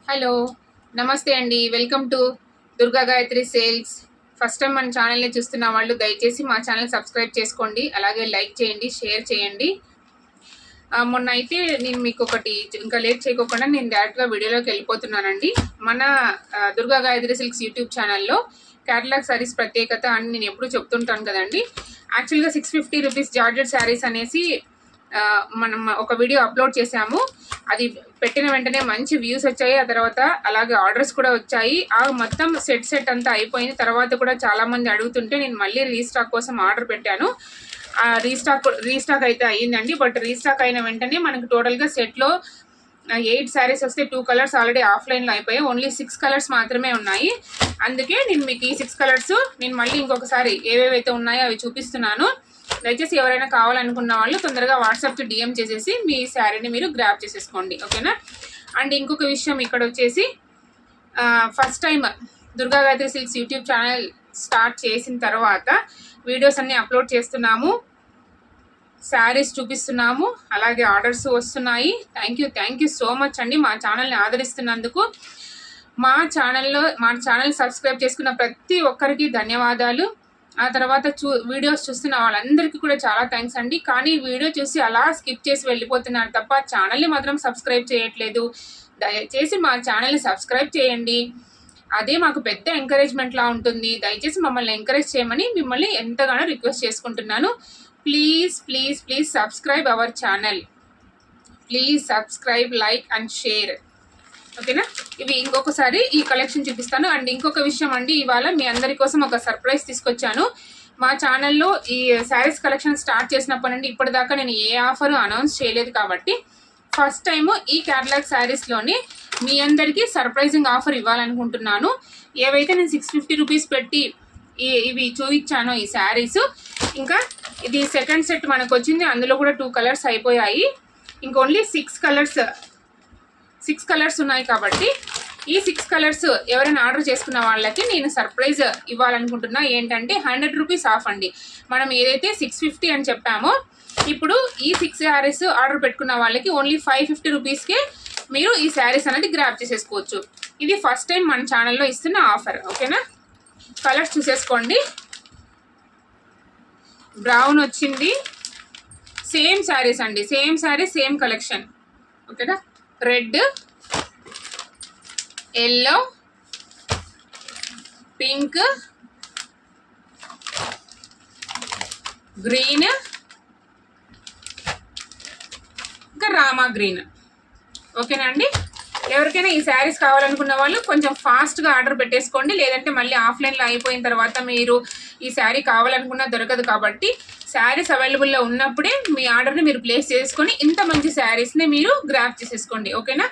Hello నమస్తే అండి. Welcome to Durga Gayatri sales. First time మన ఛానల్ని చూస్తున్న వాళ్ళు దయచేసి మా ఛానల్ సబ్స్క్రైబ్ చేసుకోండి, అలాగే లైక్ చేయండి, షేర్ చేయండి. మొన్న అయితే నేను మీకు ఒకటి ఇంకా లేట్ చేయకోకుండా నేను డైరెక్ట్గా వీడియోలోకి వెళ్ళిపోతున్నానండి. మన దుర్గా గాయత్రి సిల్క్స్ యూట్యూబ్ ఛానల్లో క్యాటలాగ్ శారీస్ ప్రత్యేకత అని నేను ఎప్పుడు చెప్తుంటాను కదండి. యాక్చువల్గా 650 రూపీస్ జార్జెట్ శారీస్ అనేసి మనం ఒక వీడియో అప్లోడ్ చేసాము. అది పెట్టిన వెంటనే మంచి వ్యూస్ వచ్చాయి. ఆ తర్వాత అలాగే ఆర్డర్స్ కూడా వచ్చాయి. ఆ మొత్తం సెట్ అంతా అయిపోయిన తర్వాత కూడా చాలామంది అడుగుతుంటే నేను మళ్ళీ రీస్టాక్ కోసం ఆర్డర్ పెట్టాను. రీస్టాక్ అయితే అయ్యిందండి. బట్ రీస్టాక్ అయిన వెంటనే మనకు టోటల్గా సెట్లో 8 శారీస్ వస్తే 2 కలర్స్ ఆల్రెడీ ఆఫ్లైన్లో అయిపోయాయి. ఓన్లీ 6 కలర్స్ మాత్రమే ఉన్నాయి. అందుకే నేను మీకు ఈ 6 కలర్స్ నేను మళ్ళీ ఇంకొకసారి ఏవేవైతే ఉన్నాయో అవి చూపిస్తున్నాను. దయచేసి ఎవరైనా కావాలనుకున్న వాళ్ళు తొందరగా వాట్సాప్కి డిఎం చేసేసి మీ శారీని మీరు గ్రాప్ చేసేసుకోండి, ఓకేనా. అండ్ ఇంకొక విషయం, ఇక్కడ వచ్చేసి first time Durga Gayatri silks YouTube channel start చేసిన తర్వాత వీడియోస్ అన్నీ అప్లోడ్ చేస్తున్నాము, శారీస్ చూపిస్తున్నాము, అలాగే ఆర్డర్స్ వస్తున్నాయి. థ్యాంక్ యూ సో మచ్ అండి మా ఛానల్ని ఆదరిస్తున్నందుకు. మా ఛానల్ సబ్స్క్రైబ్ చేసుకున్న ప్రతి ఒక్కరికి ధన్యవాదాలు. ఆ తర్వాత వీడియోస్ చూస్తున్న వాళ్ళందరికీ కూడా చాలా థ్యాంక్స్ అండి. కానీ వీడియో చూసి అలా స్కిప్ చేసి వెళ్ళిపోతున్నారు తప్ప ఛానల్ని మాత్రం సబ్స్క్రైబ్ చేయట్లేదు. దయచేసి మా ఛానల్ని సబ్స్క్రైబ్ చేయండి, అదే మాకు పెద్ద ఎంకరేజ్మెంట్లా ఉంటుంది. దయచేసి మమ్మల్ని ఎంకరేజ్ చేయమని మిమ్మల్ని ఎంతగానో రిక్వెస్ట్ చేసుకుంటున్నాను. Please subscribe our channel. Please subscribe, like and share, ఓకేనా. ఇవి ఇంకొకసారి ఈ కలెక్షన్ చూపిస్తాను. అండ్ ఇంకొక విషయం అండి, ఇవాళ మీ అందరి కోసం ఒక సర్ప్రైజ్ తీసుకొచ్చాను. మా ఛానల్లో ఈ శారీస్ కలెక్షన్ స్టార్ట్ చేసినప్పటి నుండి ఇప్పటిదాకా నేను ఏ ఆఫర్ అనౌన్స్ చేయలేదు కాబట్టి ఫస్ట్ టైము ఈ క్యాటలాగ్ శారీస్లోని మీ అందరికీ సర్ప్రైజింగ్ ఆఫర్ ఇవ్వాలనుకుంటున్నాను. ఏవైతే నేను 650 రూపీస్ పెట్టి ఇవి చూపించానో ఈ శారీస్, ఇంకా ఇది సెకండ్ సెట్ మనకు వచ్చింది. అందులో కూడా 2 కలర్స్ అయిపోయాయి. ఇంకోన్లీ 6 కలర్స్ ఉన్నాయి కాబట్టి ఈ 6 కలర్స్ ఎవరైనా ఆర్డర్ చేసుకున్న వాళ్ళకి నేను సర్ప్రైజ్ ఇవ్వాలనుకుంటున్నా. ఏంటంటే 100 రూపీస్ ఆఫ్ అండి. మనం ఏదైతే 650 అని చెప్పామో ఇప్పుడు ఈ 6 శారీస్ ఆర్డర్ పెట్టుకున్న వాళ్ళకి ఓన్లీ 550 రూపీస్కే మీరు ఈ శారీస్ అనేది గ్రాప్ చేసేసుకోవచ్చు. ఇది ఫస్ట్ టైం మన ఛానల్లో ఇస్తున్న ఆఫర్, ఓకేనా. కలర్స్ చూసేసుకోండి. బ్రౌన్ వచ్చింది, సేమ్ శారీస్ అండి, సేమ్ శారీస్ సేమ్ కలెక్షన్, ఓకేనా. రెడ్, ఎల్లో, పింక్, గ్రీన్, ఇంకా రామా గ్రీన్, ఓకేనా అండి. ఎవరికైనా ఈ శారీస్ కావాలనుకున్న వాళ్ళు కొంచెం ఫాస్ట్గా ఆర్డర్ పెట్టేసుకోండి, లేదంటే మళ్ళీ ఆఫ్లైన్లో అయిపోయిన తర్వాత మీరు ఈ శారీ కావాలనుకున్నా దొరకదు. కాబట్టి శారీస్ అవైలబుల్లో ఉన్నప్పుడే మీ ఆర్డర్ని మీరు ప్లేస్ చేసుకొని ఇంత మంచి శారీస్ని మీరు గ్రాప్ చేసేసుకోండి, ఓకేనా.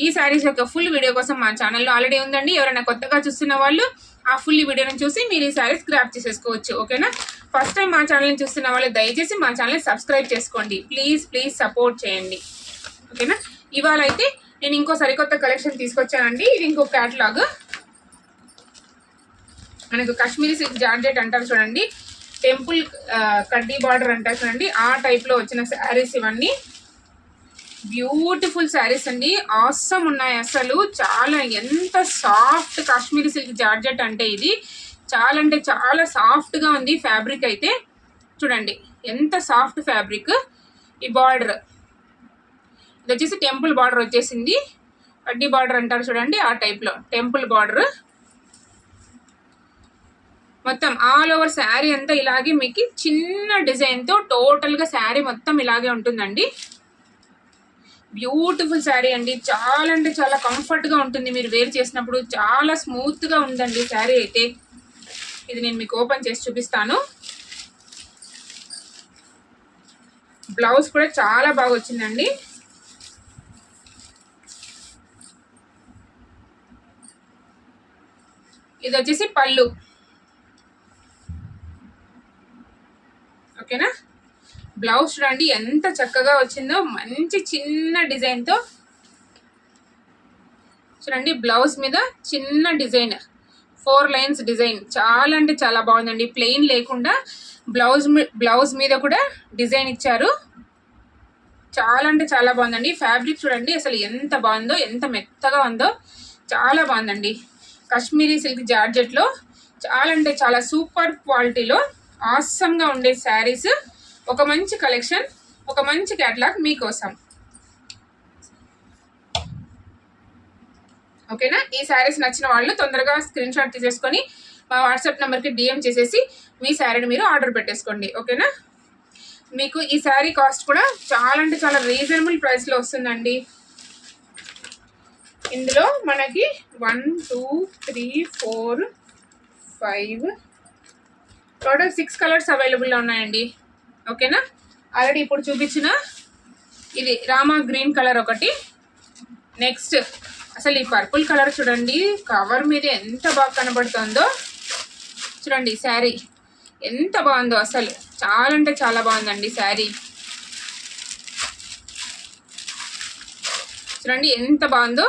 ఈ శారీస్ యొక్క ఫుల్ వీడియో కోసం మా ఛానల్లో ఆల్రెడీ ఉందండి. ఎవరైనా కొత్తగా చూస్తున్న వాళ్ళు ఆ ఫుల్ వీడియోని చూసి మీరు ఈ శారీస్ గ్రాప్ చేసేసుకోవచ్చు, ఓకేనా. ఫస్ట్ టైం మా ఛానల్ని చూస్తున్న వాళ్ళు దయచేసి మా ఛానల్ని సబ్స్క్రైబ్ చేసుకోండి. ప్లీజ్ సపోర్ట్ చేయండి, ఓకేనా. ఇవాళ అయితే నేను ఇంకో సరికొత్త కలెక్షన్ తీసుకొచ్చానండి. ఇది ఇంకో క్యాటలాగ్. మనకు కాశ్మీరీ సిల్క్ జార్జెట్ అంటారు చూడండి, టెంపుల్ కడ్డీ బార్డర్ అంటారు చూడండి, ఆ టైప్లో వచ్చిన శారీస్ ఇవన్నీ. బ్యూటిఫుల్ శారీస్ అండి, ఆసమ్ ఉన్నాయి అసలు. చాలా ఎంత సాఫ్ట్ కాశ్మీరీ సిల్క్ జార్జెట్ అంటే ఇది చాలా అంటే చాలా సాఫ్ట్గా ఉంది. ఫ్యాబ్రిక్ అయితే చూడండి ఎంత సాఫ్ట్ ఫ్యాబ్రిక్. ఈ బార్డర్ ఇది వచ్చేసి టెంపుల్ బార్డర్ వచ్చేసింది. కడ్డీ బార్డర్ అంటారు చూడండి, ఆ టైప్లో టెంపుల్ బార్డర్. మొత్తం ఆల్ ఓవర్ శారీ అంతా ఇలాగే మీకు చిన్న డిజైన్తో టోటల్గా శారీ మొత్తం ఇలాగే ఉంటుందండి. బ్యూటిఫుల్ శారీ అండి, చాలా అంటే చాలా కంఫర్ట్గా ఉంటుంది మీరు వేర్ చేసినప్పుడు. చాలా స్మూత్గా ఉందండి శారీ అయితే. ఇది నేను మీకు ఓపెన్ చేసి చూపిస్తాను. బ్లౌజ్ కూడా చాలా బాగా వచ్చిందండి. ఇది వచ్చేసి పళ్ళు, ఓకేనా. బ్లౌజ్ చూడండి ఎంత చక్కగా వచ్చిందో, మంచి చిన్న డిజైన్తో చూడండి. బ్లౌజ్ మీద చిన్న డిజైన్, 4 లైన్స్ డిజైన్, చాలా అంటే చాలా బాగుందండి. ప్లెయిన్ లేకుండా బ్లౌజ్ మీద కూడా డిజైన్ ఇచ్చారు. చాలా అంటే చాలా బాగుందండి. ఫ్యాబ్రిక్ చూడండి అసలు ఎంత బాగుందో, ఎంత మెత్తగా ఉందో, చాలా బాగుందండి. కాశ్మీరీ సిల్క్ జార్జెట్లో చాలా అంటే చాలా సూపర్ క్వాలిటీలో ఆసమ్గా ఉండే శారీస్, ఒక మంచి కలెక్షన్, ఒక మంచి క్యాటలాగ్ మీకోసం. ఓకేనా? ఈ శారీస్ నచ్చిన వాళ్ళు తొందరగా స్క్రీన్ షాట్ తీసేసుకొని మా వాట్సాప్ నెంబర్కి డిఎం చేసేసి మీ శారీని మీరు ఆర్డర్ పెట్టేసుకోండి. ఓకేనా? మీకు ఈ శారీ కాస్ట్ కూడా చాలా అంటే చాలా రీజనబుల్ ప్రైస్లో వస్తుందండి. ఇందులో మనకి 1 2 3 4 5 టోటల్ 6 కలర్స్ అవైలబుల్లో ఉన్నాయండి. ఓకేనా? ఆల్రెడీ ఇప్పుడు చూపించిన ఇది రామా గ్రీన్ కలర్ ఒకటి. నెక్స్ట్ అసలు ఈ పర్పుల్ కలర్ చూడండి, కవర్ మీద ఎంత బాగా కనబడుతుందో చూడండి. శారీ ఎంత బాగుందో, అసలు చాలా అంటే చాలా బాగుందండి శారీ. చూడండి ఎంత బాగుందో.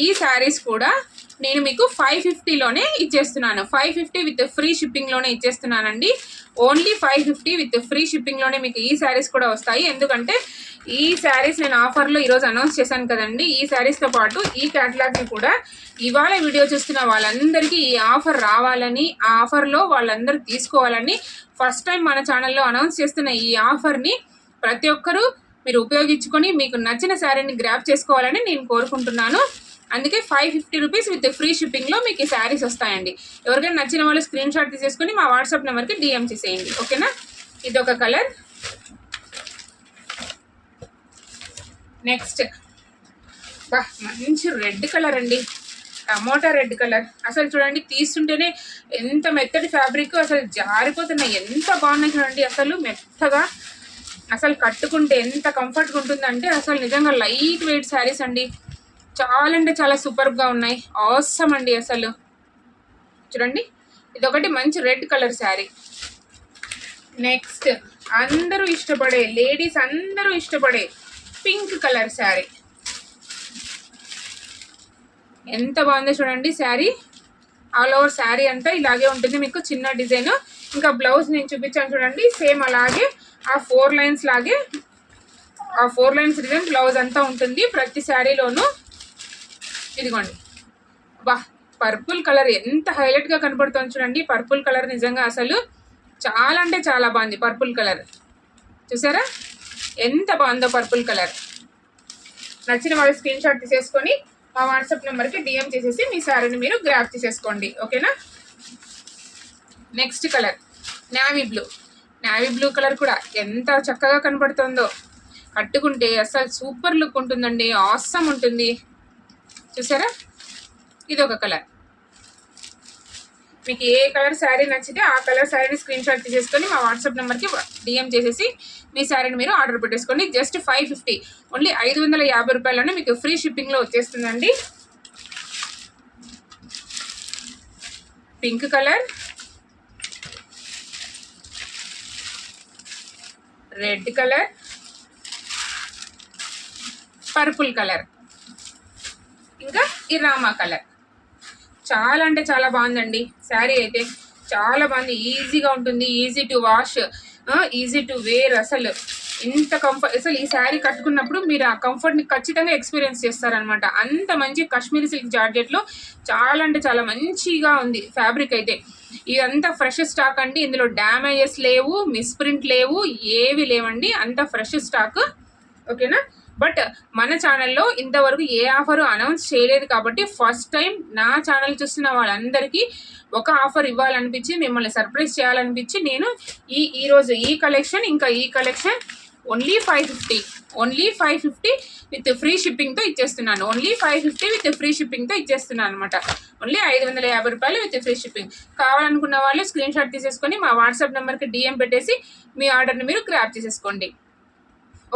ఈ శారీస్ కూడా నేను మీకు 550లోనే ఇచ్చేస్తున్నాను. 550 విత్ ఫ్రీ షిప్పింగ్లోనే ఇచ్చేస్తున్నానండి. ఓన్లీ 550 విత్ ఫ్రీ షిప్పింగ్లోనే మీకు ఈ శారీస్ కూడా వస్తాయి. ఎందుకంటే ఈ శారీస్ నేను ఆఫర్లో ఈరోజు అనౌన్స్ చేశాను కదండి. ఈ శారీస్తో పాటు ఈ క్యాటలాగ్ని కూడా ఇవాళ వీడియో చూస్తున్న వాళ్ళందరికీ ఈ ఆఫర్ రావాలని, ఆ ఆఫర్లో వాళ్ళందరూ తీసుకోవాలని ఫస్ట్ టైం మన ఛానల్లో అనౌన్స్ చేస్తున్న ఈ ఆఫర్ని ప్రతి ఒక్కరూ మీరు ఉపయోగించుకొని మీకు నచ్చిన శారీని గ్రాప్ చేసుకోవాలని నేను కోరుకుంటున్నాను. అందుకే 550 రూపీస్ విత్ ఫ్రీ షిప్పింగ్లో మీకు ఈ శారీస్ వస్తాయండి. ఎవరికైనా నచ్చిన వాళ్ళు స్క్రీన్ షాట్ తీసేసుకొని మా వాట్సాప్ నెంబర్కి డిఎం చేసేయండి. ఓకేనా? ఇది ఒక కలర్. నెక్స్ట్ బా మంచి రెడ్ కలర్ అండి, టమోటా రెడ్ కలర్. అసలు చూడండి తీస్తుంటేనే ఎంత మెత్తటి ఫ్యాబ్రిక్, అసలు జారిపోతున్నాయి, ఎంత బాగున్నాయి చూడండి. అసలు మెత్తగా, అసలు కట్టుకుంటే ఎంత కంఫర్ట్గా ఉంటుందంటే అసలు నిజంగా లైట్ వెయిట్ శారీస్ అండి. చాలా అంటే చాలా సూపర్గా ఉన్నాయి, ఆసమ్ అండి. అసలు చూడండి ఇదొకటి మంచి రెడ్ కలర్ శారీ. నెక్స్ట్ అందరూ ఇష్టపడే, లేడీస్ అందరూ ఇష్టపడే పింక్ కలర్ శారీ. ఎంత బాగుందో చూడండి శారీ. ఆల్ ఓవర్ శారీ అంతా ఇలాగే ఉంటుంది, మీకు చిన్న డిజైన్. ఇంకా బ్లౌజ్ నేను చూపించాను చూడండి, సేమ్ అలాగే ఆ 4 లైన్స్ లాగే, ఆ 4 లైన్స్ డిజైన్ బ్లౌజ్ అంతా ఉంటుంది ప్రతి శారీలోనూ. ఇదిగోండి బా పర్పుల్ కలర్ ఎంత హైలైట్గా కనబడుతుంది చూడండి. పర్పుల్ కలర్ నిజంగా అసలు చాలా అంటే చాలా బాగుంది. పర్పుల్ కలర్ చూసారా ఎంత బాగుందో పర్పుల్ కలర్. నచ్చిన వాళ్ళు స్క్రీన్ షాట్ తీసేసుకొని మా వాట్సాప్ నెంబర్కి డిఎం చేసేసి మీ శారీని మీరు గ్రాప్ తీసేసుకోండి. ఓకేనా? Next colour navy blue. Navy blue colour కూడా ఎంత చక్కగా కనబడుతుందో, కట్టుకుంటే అసలు సూపర్ లుక్ ఉంటుందండి, ఆసమ్ ఉంటుంది. చూసారా ఇది ఒక కలర్. మీకు ఏ కలర్ శారీ నచ్చితే ఆ కలర్ శారీని స్క్రీన్ షాట్ తీసేసుకొని మా వాట్సాప్ నెంబర్కి డిఎం చేసేసి మీ శారీని మీరు ఆర్డర్ పెట్టేసుకోండి. జస్ట్ 550, ఓన్లీ 550 రూపాయలనే మీకు ఫ్రీ షిప్పింగ్లో వచ్చేస్తుందండి. Pink colour, red colour, purple colour, ఇంకా ఈ రామా కలర్. చాలా అంటే చాలా బాగుందండి శారీ అయితే, చాలా బాగుంది. ఈజీగా ఉంటుంది, easy to wash, easy to wear. అసలు ఇంత కంఫర్ట్, అసలు ఈ శారీ కట్టుకున్నప్పుడు మీరు ఆ కంఫర్ట్ని ఖచ్చితంగా ఎక్స్పీరియన్స్ చేస్తారనమాట. అంత మంచి కాశ్మీరీ సిల్క్ జార్జెట్లో చాలా అంటే చాలా మంచిగా ఉంది ఫ్యాబ్రిక్ అయితే. ఇదంతా ఫ్రెష్ స్టాక్ అండి, ఇందులో డ్యామేజెస్ లేవు, మిస్ప్రింట్ లేవు, ఏవి లేవండి, అంత ఫ్రెష్ స్టాక్. ఓకేనా? బట్ మన ఛానల్లో ఇంతవరకు ఏ ఆఫరు అనౌన్స్ చేయలేదు కాబట్టి ఫస్ట్ టైం నా ఛానల్ చూస్తున్న వాళ్ళందరికీ ఒక ఆఫర్ ఇవ్వాలనిపించి, మిమ్మల్ని సర్ప్రైజ్ చేయాలనిపించి నేను ఈరోజు ఈ కలెక్షన్, ఇంకా ఈ కలెక్షన్ ఓన్లీ 550 విత్ ఫ్రీ షిప్పింగ్తో ఇచ్చేస్తున్నాను. ఓన్లీ 550 విత్ ఫ్రీ షిప్పింగ్తో ఇచ్చేస్తున్నాను అనమాట. ఓన్లీ 550 రూపాయలు విత్ ఫ్రీ షిప్పింగ్. కావాలనుకున్న వాళ్ళు స్క్రీన్ షాట్ తీసేసుకొని మా వాట్సాప్ నెంబర్కి డిఎం పెట్టేసి మీ ఆర్డర్ని మీరు గ్రాప్ చేసేసుకోండి.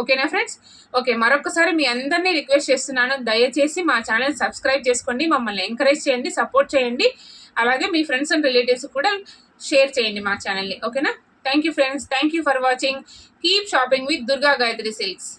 ఓకేనా ఫ్రెండ్స్? ఓకే, మరొకసారి మీ అందరినీ రిక్వెస్ట్ చేస్తున్నాను, దయచేసి మా ఛానల్ సబ్స్క్రైబ్ చేసుకోండి, మమ్మల్ని ఎంకరేజ్ చేయండి, సపోర్ట్ చేయండి. అలాగే మీ ఫ్రెండ్స్ అండ్ రిలేటివ్స్ కూడా షేర్ చేయండి మా ఛానల్ని. ఓకేనా? Thank you friends, thank you for watching. Keep shopping with Durga Gayatri silks.